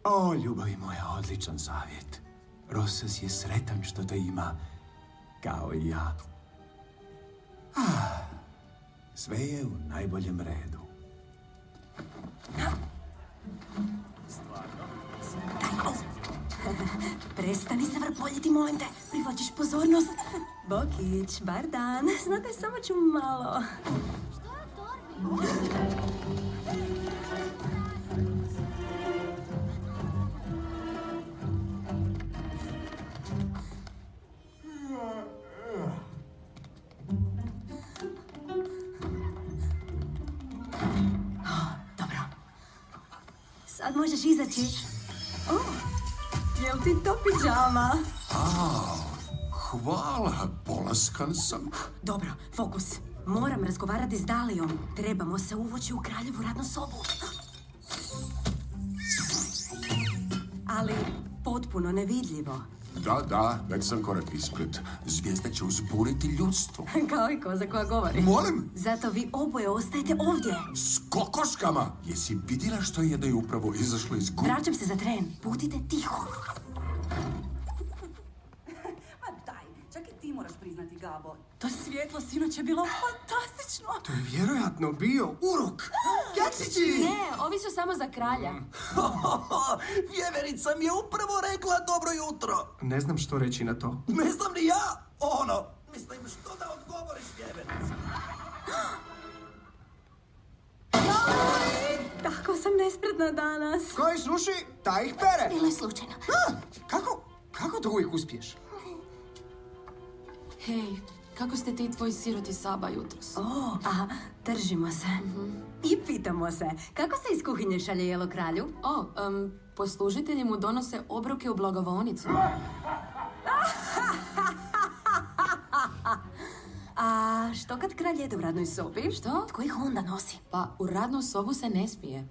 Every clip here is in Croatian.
O, ljubavi moja, odličan savjet. Rosas je sretan što te ima, kao i ja. Sve je u najboljem redu. Prestani se vrpoljiti, molim te. Privlačiš pozornost. Bokić, bar dan. Znate, samo ću malo. Što je u torbi? Dobro. Sad možeš izaći. Jel ti to pidžama? Hvala, polaskan sam. Dobro, fokus. Moram razgovarati s Dalijom. Trebamo se uvući u kraljevu radnu sobu. Ali potpuno nevidljivo. Da, već sam korak ispred. Zvijezda će uzburiti ljudstvo. Kao i koza koja govori. Molim? Zato vi oboje ostajete ovdje. S kokoškama! Jesi vidjela što je da je upravo izašlo iz kuće? Vraćam se za tren. Budite tiho. Ma daj, čak i ti moraš priznati, Gabo. To svjetlo sinoć je bilo fantastično. To je vjerojatno bio urok. Keksići! Ne, ovi su samo za kralja. Vjeverica mi je upravo rekla dobro jutro. Ne znam što reći na to. Ne znam ni ja. Mislim, što da odgovoriš Vjeverici? Tako sam nespretna danas. Ko ih sruši, taj ih pere. Bilo je slučajno. Kako to uvijek uspiješ? Hej, kako ste ti i tvoj siroti Saba jutros? Držimo se. I pitamo se, kako se iz kuhinje šalje jelo kralju? Poslužitelji mu donose obroke u blagovaonicu. A što kad kralj jede u radnoj sobi? Što? Tko ih onda nosi? Pa u radnu sobu se ne smije.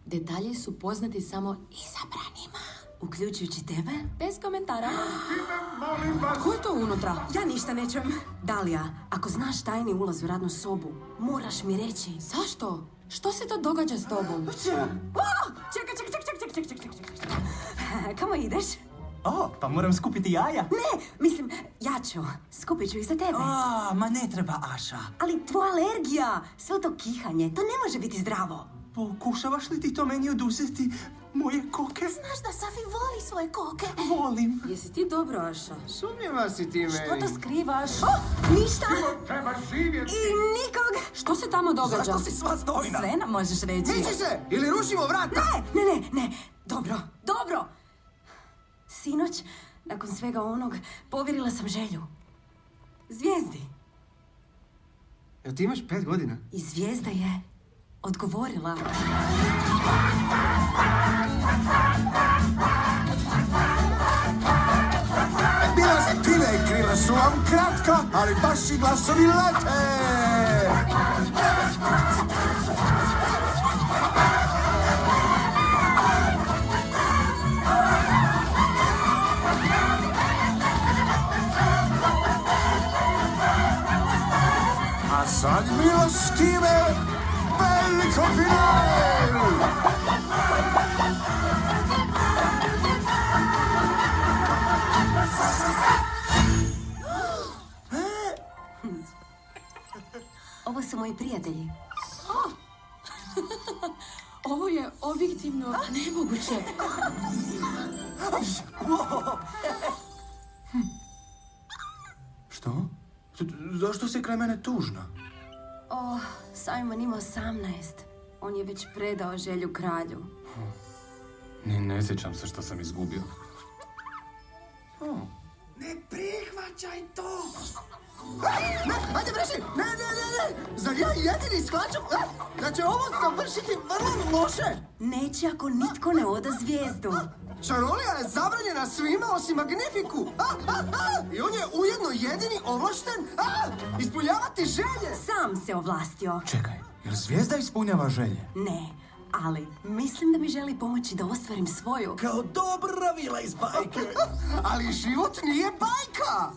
Detalji su poznati samo izabranima. Uključujući tebe? Bez komentara. Ko je to unutra? Ja ništa ne čujem. Dalija, ako znaš tajni ulaz u radnu sobu, moraš mi reći. Zašto? Što se to događa s tobom? Čekaj. Kamo ideš? Pa moram skupiti jaja. Ne, mislim, ja ću. Skupit ću ih za tebe. Ma ne treba, Aša. Ali tvoja alergija, sve to kihanje, to ne može biti zdravo. Pokušavaš li ti to meni oduzeti moje koke? Znaš da Safi voli svoje koke. Volim. Jesi ti dobro, Aša? Sumnjiva si ti meni. Što to skrivaš? Ništa. Treba živjeti! I nikog. Što se tamo događa? Zašto si sva stojna? Sve nam možeš reći. Miči se ili rušimo vrata. Ne. Dobro. Sinoć, nakon svega onog, povjerila sam želju. Zvijezdi. Jel ti imaš 5 godina? I zvijezda je odgovorila. Bila stile i krila su vam kratka, ali baš i glasovi lete! A sad milostive, veliko finale! Ovo su moji prijatelji. Ovo je objektivno nemoguće. Što? Zašto si kraj mene tužna? Simon ima 18. On je već predao želju kralju. Ne sjećam se što sam izgubio. Ne prihvaćaj to! Ajde breši! Ne! Zar ja jedini shvaćam da će ovo završiti vrlo loše? Neće ako nitko ne oda zvijezdu. Čarolija je zabranjena svima osim Magnifiku. I on je ujedno jedini ovlašten ispunjavati želje. Sam se ovlastio. Čekaj, jel zvijezda ispunjava želje? Ne, ali mislim da mi želi pomoći da ostvarim svoju. Kao dobra vila iz bajke. Ali život nije bajka!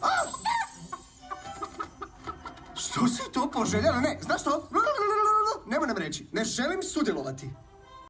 Što si to poželjela? Ne, znaš što? Nemoj nam reći, ne želim sudjelovati.